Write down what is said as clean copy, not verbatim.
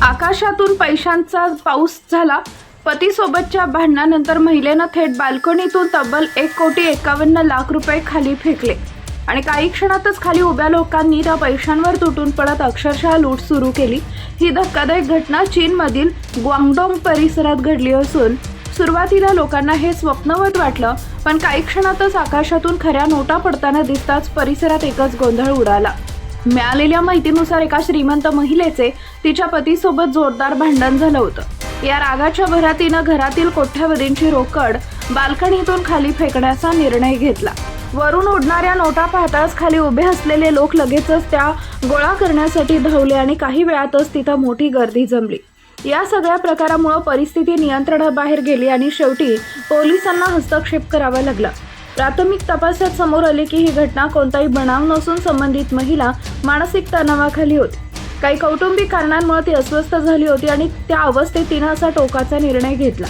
आकाशातून पैशांचा पाऊस झाला। पतीसोबतच्या भांडणानंतर महिलेनं थेट बाल्कनीतून तब्बल 1,51,00,000 रुपये खाली फेकले आणि काही क्षणातच खाली उभ्या लोकांनी त्या पैशांवर तुटून पडत अक्षरशः लूट सुरू केली। ही धक्कादायक घटना चीनमधील ग्वांगडोंग परिसरात घडली असून सुरुवातीला लोकांना हे स्वप्नवत वाटलं, पण काही क्षणातच आकाशातून खऱ्या नोटा पडताना दिसताच परिसरात एकच गोंधळ उडाला। मिळालेल्या माहितीनुसार एका श्रीमंत महिलेचे तिच्या पतीसोबत जोरदार भांडण झालं होतं। या रागाच्या भरात तिनं घरातील कोट्यावधींची रोकड बाल्कनीतून खाली फेकण्याचा निर्णय घेतला। वरून उडणाऱ्या नोटा पाहताच खाली उभे असलेले लोक लगेचच त्या गोळा करण्यासाठी धावले आणि काही वेळातच तिथं मोठी गर्दी जमली। या सगळ्या प्रकारामुळे परिस्थिती नियंत्रणाबाहेर गेली आणि शेवटी पोलिसांना हस्तक्षेप करावा लागला। प्राथमिक तपासात समोर आले की ही घटना कोणताही बनाव नसून संबंधित महिला मानसिक तणावाखाली होती। काही कौटुंबिक कारणांमुळे ती अस्वस्थ झाली होती आणि त्या अवस्थेत तिनं असा टोकाचा निर्णय घेतला।